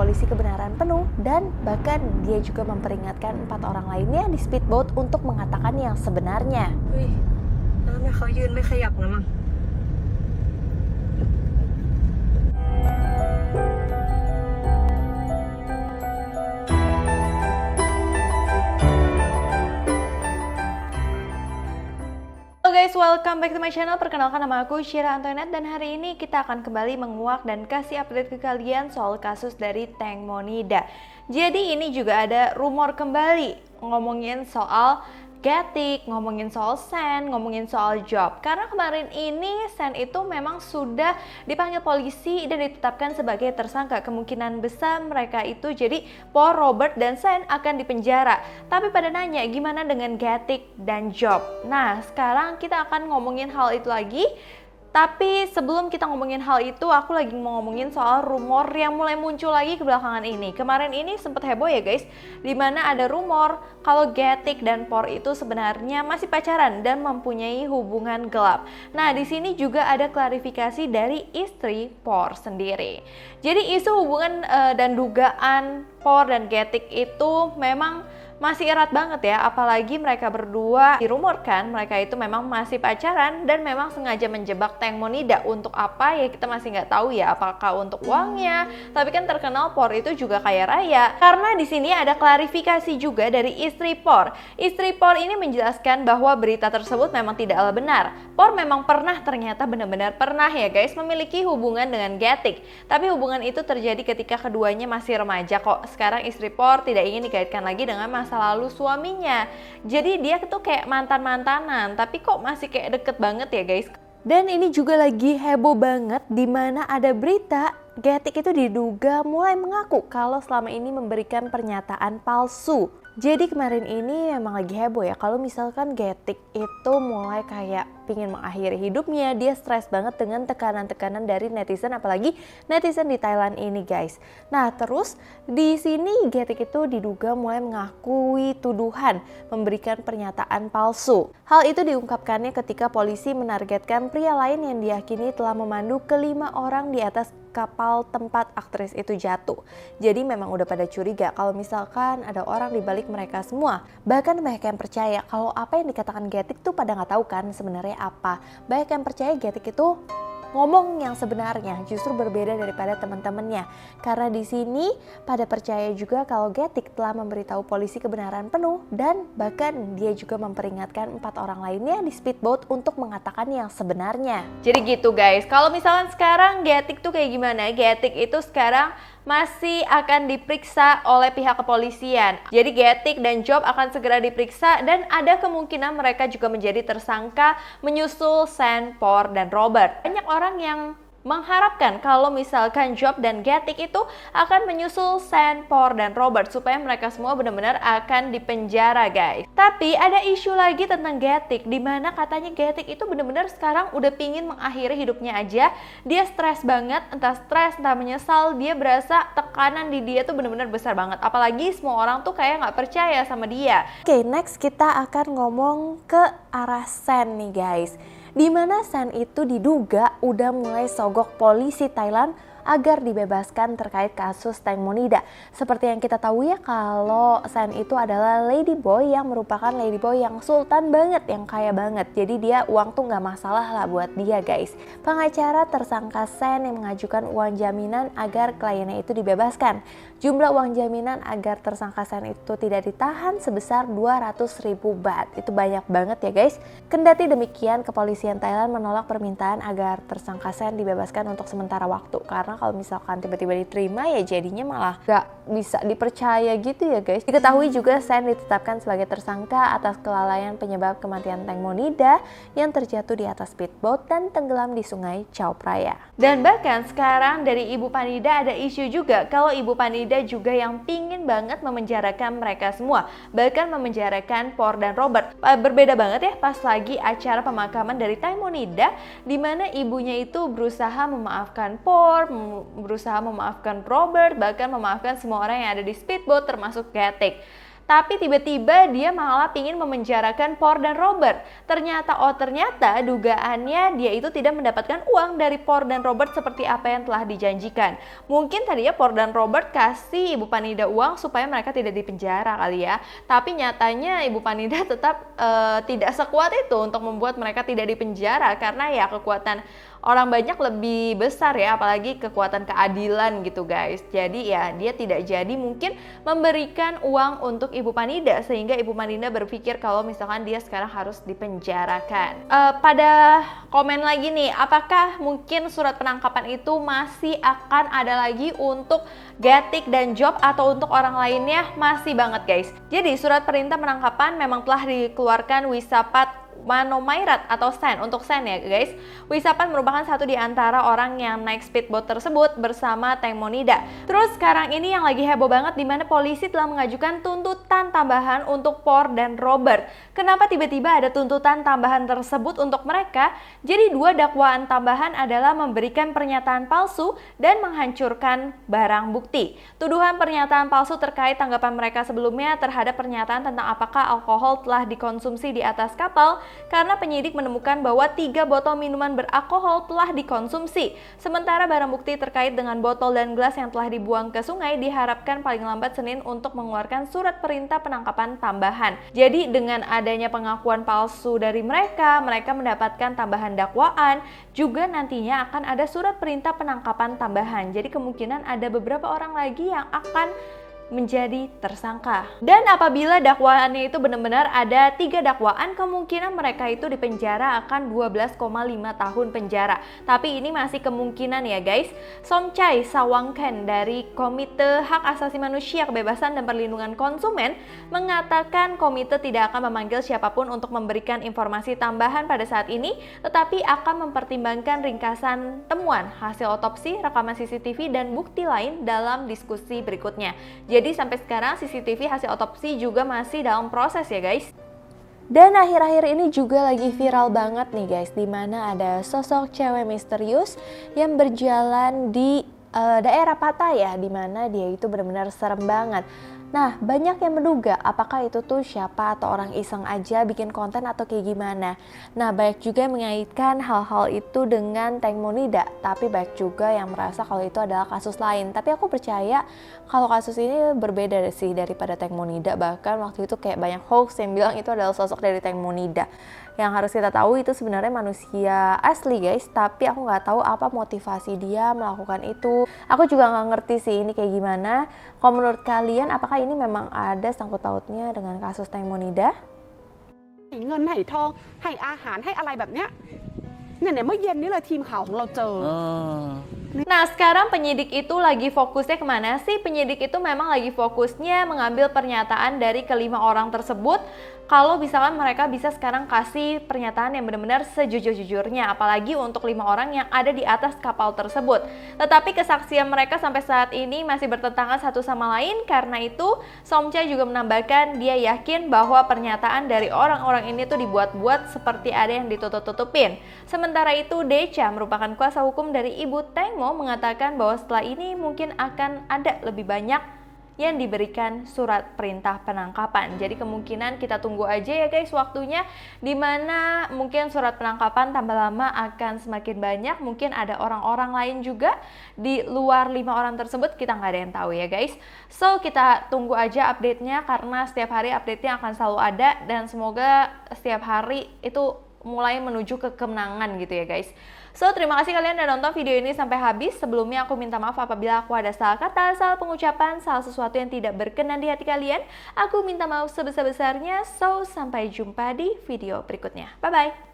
polisi kebenaran penuh dan bahkan dia juga memperingatkan 4 orang lainnya di speedboat untuk mengatakan yang sebenarnya. แล้วทำไมเขายืนไม่ขยับงั้นอ่ะ Halo guys, welcome back to my channel. Perkenalkan nama aku Syira Antoinette dan hari ini kita akan kembali menguak dan kasih update ke kalian soal kasus dari Tank Monida. Jadi ini juga ada rumor kembali ngomongin soal Getik, ngomongin soal Sen, ngomongin soal Job. Karena kemarin ini Sen itu memang sudah dipanggil polisi dan ditetapkan sebagai tersangka. Kemungkinan besar mereka itu jadi Paul, Robert, dan Sen akan dipenjara. Tapi pada nanya gimana dengan Getik dan Job. Nah sekarang kita akan ngomongin hal itu lagi. Tapi sebelum kita ngomongin hal itu, aku lagi mau ngomongin soal rumor yang mulai muncul lagi ke belakangan ini. Kemarin ini sempet heboh ya guys, dimana ada rumor kalau Getik dan Por itu sebenarnya masih pacaran dan mempunyai hubungan gelap. Nah di sini juga ada klarifikasi dari istri Por sendiri. Jadi isu hubungan dan dugaan Por dan Getik itu memang masih erat banget ya, apalagi mereka berdua dirumorkan mereka itu memang masih pacaran dan memang sengaja menjebak Tank Monida. Untuk apa ya kita masih nggak tahu ya, apakah untuk uangnya. Tapi kan terkenal Por itu juga kaya raya. Karena di sini ada klarifikasi juga dari istri Por. Istri Por ini menjelaskan bahwa berita tersebut memang tidaklah benar. Por memang pernah, ternyata benar-benar pernah ya guys, memiliki hubungan dengan Getik. Tapi hubungan itu terjadi ketika keduanya masih remaja kok. Sekarang istri Por tidak ingin dikaitkan lagi dengan masa lalu suaminya. Jadi dia tuh kayak mantan-mantanan, tapi kok masih kayak deket banget ya guys. Dan ini juga lagi heboh banget dimana ada berita Getik itu diduga mulai mengaku kalau selama ini memberikan pernyataan palsu. Jadi kemarin ini memang lagi heboh ya kalau misalkan Getik itu mulai kayak pingin mengakhiri hidupnya, dia stres banget dengan tekanan-tekanan dari netizen, apalagi netizen di Thailand ini guys. Nah terus di sini Getik itu diduga mulai mengakui tuduhan memberikan pernyataan palsu. Hal itu diungkapkannya ketika polisi menargetkan pria lain yang diyakini telah memandu ke-5 orang di atas kapal tempat aktris itu jatuh. Jadi memang udah pada curiga kalau misalkan ada orang di balik mereka semua. Bahkan banyak yang percaya kalau apa yang dikatakan Getik tuh pada nggak tahu kan sebenarnya apa. Banyak yang percaya Getik itu ngomong yang sebenarnya, justru berbeda daripada teman-temannya. Karena di sini pada percaya juga kalau Getik telah memberitahu polisi kebenaran penuh dan bahkan dia juga memperingatkan 4 orang lainnya di speedboat untuk mengatakan yang sebenarnya. Jadi gitu guys, kalau misalkan sekarang Getik tuh kayak gimana? Getik itu sekarang masih akan diperiksa oleh pihak kepolisian. Jadi Getik dan Job akan segera diperiksa dan ada kemungkinan mereka juga menjadi tersangka menyusul Sen, Por, dan Robert. Banyak orang yang mengharapkan kalau misalkan Job dan Getik itu akan menyusul Sen, Por, dan Robert supaya mereka semua benar-benar akan dipenjara guys. Tapi ada isu lagi tentang Getik, dimana katanya Getik itu benar-benar sekarang udah pingin mengakhiri hidupnya aja. Dia stres banget, entah stres entah menyesal, dia berasa tekanan di dia tuh benar-benar besar banget. Apalagi semua orang tuh kayak nggak percaya sama dia. Oke, next kita akan ngomong ke arah Sen nih guys. Dimana Sen itu diduga udah mulai sogok polisi Thailand agar dibebaskan terkait kasus Tank Monida. Seperti yang kita tahu ya kalau Sen itu adalah ladyboy yang merupakan ladyboy yang sultan banget, yang kaya banget. Jadi dia uang tuh nggak masalah lah buat dia guys. Pengacara tersangka Sen yang mengajukan uang jaminan agar kliennya itu dibebaskan. Jumlah uang jaminan agar tersangka Sen itu tidak ditahan sebesar 200.000 baht. Itu banyak banget ya guys. Kendati demikian, kepolisian Thailand menolak permintaan agar tersangka Sen dibebaskan untuk sementara waktu. Karena kalau misalkan tiba-tiba diterima ya jadinya malah gak bisa dipercaya gitu ya guys. Diketahui juga Sen ditetapkan sebagai tersangka atas kelalaian penyebab kematian Tank Monida yang terjatuh di atas speedboat dan tenggelam di sungai Chao Phraya. Dan bahkan sekarang dari Ibu Panida ada isu juga kalau Ibu Panida juga yang pingin banget memenjarakan mereka semua, bahkan memenjarakan Por dan Robert. Berbeda banget ya pas lagi acara pemakaman dari Tank Monida, di mana ibunya itu berusaha memaafkan Por, berusaha memaafkan Robert, bahkan memaafkan semua orang yang ada di speedboat termasuk Getik. tapi tiba-tiba dia malah ingin memenjarakan Por dan Robert. Ternyata dugaannya dia itu tidak mendapatkan uang dari Por dan Robert seperti apa yang telah dijanjikan. Mungkin tadinya Por dan Robert kasih Ibu Panida uang supaya mereka tidak dipenjara kali ya, tapi nyatanya Ibu Panida tetap tidak sekuat itu untuk membuat mereka tidak dipenjara, karena ya kekuatan orang banyak lebih besar ya, apalagi kekuatan keadilan gitu guys. Jadi ya dia tidak jadi mungkin memberikan uang untuk Ibu Panida, sehingga Ibu Panida berpikir kalau misalkan dia sekarang harus dipenjarakan. Pada komen lagi nih, apakah mungkin surat penangkapan itu masih akan ada lagi untuk Gatik dan Job atau untuk orang lainnya? Masih banget guys. Jadi surat perintah penangkapan memang telah dikeluarkan Wisapat Manomairat atau Sen, untuk Sen ya guys. Wisapat merupakan satu di antara orang yang naik speedboat tersebut bersama Teng Monida. Terus sekarang ini yang lagi heboh banget, dimana polisi telah mengajukan tuntutan tambahan untuk Por dan Robert. Kenapa tiba-tiba ada tuntutan tambahan tersebut untuk mereka? Jadi dua dakwaan tambahan adalah memberikan pernyataan palsu dan menghancurkan barang bukti. Tuduhan pernyataan palsu terkait tanggapan mereka sebelumnya terhadap pernyataan tentang apakah alkohol telah dikonsumsi di atas kapal, karena penyidik menemukan bahwa 3 botol minuman beralkohol telah dikonsumsi. Sementara barang bukti terkait dengan botol dan gelas yang telah dibuang ke sungai diharapkan paling lambat Senin untuk mengeluarkan surat perintah penangkapan tambahan. Jadi dengan adanya pengakuan palsu dari mereka mendapatkan tambahan dakwaan, juga nantinya akan ada surat perintah penangkapan tambahan. Jadi kemungkinan ada beberapa orang lagi yang akan menjadi tersangka. Dan apabila dakwaannya itu benar-benar ada 3 dakwaan, kemungkinan mereka itu dipenjara akan 12,5 tahun penjara. Tapi ini masih kemungkinan ya guys. Somchai Sawangken dari Komite Hak Asasi Manusia, Kebebasan dan Perlindungan Konsumen mengatakan komite tidak akan memanggil siapapun untuk memberikan informasi tambahan pada saat ini, tetapi akan mempertimbangkan ringkasan temuan, hasil otopsi, rekaman CCTV dan bukti lain dalam diskusi berikutnya. Jadi sampai sekarang CCTV hasil otopsi juga masih dalam proses ya guys. Dan akhir-akhir ini juga lagi viral banget nih guys, dimana ada sosok cewek misterius yang berjalan di daerah Pattaya, dimana dia itu benar-benar serem banget. Nah, banyak yang menduga apakah itu tuh siapa, atau orang iseng aja bikin konten atau kayak gimana. Nah, banyak juga yang mengaitkan hal-hal itu dengan Teng Monida, tapi banyak juga yang merasa kalau itu adalah kasus lain. Tapi aku percaya kalau kasus ini berbeda sih daripada Teng Monida. Bahkan waktu itu kayak banyak hoax yang bilang itu adalah sosok dari Teng Monida. Yang harus kita tahu itu sebenarnya manusia asli guys, tapi aku nggak tahu apa motivasi dia melakukan itu. Aku juga nggak ngerti sih ini kayak gimana. Kalau menurut kalian, apakah ini memang ada sangkut pautnya dengan kasus Teng Monida? เงินให้ทองให้อาหารให้อะไรแบบเนี้ยเนี่ยเมื่อเย็นนี้เลยทีมข่าวของเราเจอ Nah, sekarang penyidik itu lagi fokusnya kemana sih? Penyidik itu memang lagi fokusnya mengambil pernyataan dari kelima orang tersebut. Kalau misalkan mereka bisa sekarang kasih pernyataan yang benar-benar sejujur-jujurnya, apalagi untuk 5 orang yang ada di atas kapal tersebut. Tetapi kesaksian mereka sampai saat ini masih bertentangan satu sama lain. Karena itu, Somchai juga menambahkan dia yakin bahwa pernyataan dari orang-orang ini tuh dibuat-buat seperti ada yang ditutup-tutupin. Sementara itu, Decha merupakan kuasa hukum dari Ibu Teng Mo mengatakan bahwa setelah ini mungkin akan ada lebih banyak yang diberikan surat perintah penangkapan. Jadi kemungkinan kita tunggu aja ya guys waktunya, dimana mungkin surat penangkapan tambah lama akan semakin banyak. Mungkin ada orang-orang lain juga di luar 5 orang tersebut, kita nggak ada yang tahu ya guys. So kita tunggu aja update-nya, karena setiap hari update-nya akan selalu ada, dan semoga setiap hari itu mulai menuju ke kemenangan gitu ya guys. So, terima kasih kalian udah nonton video ini sampai habis. Sebelumnya aku minta maaf apabila aku ada salah kata, salah pengucapan, salah sesuatu yang tidak berkenan di hati kalian. Aku minta maaf sebesar-besarnya. So, sampai jumpa di video berikutnya. Bye-bye.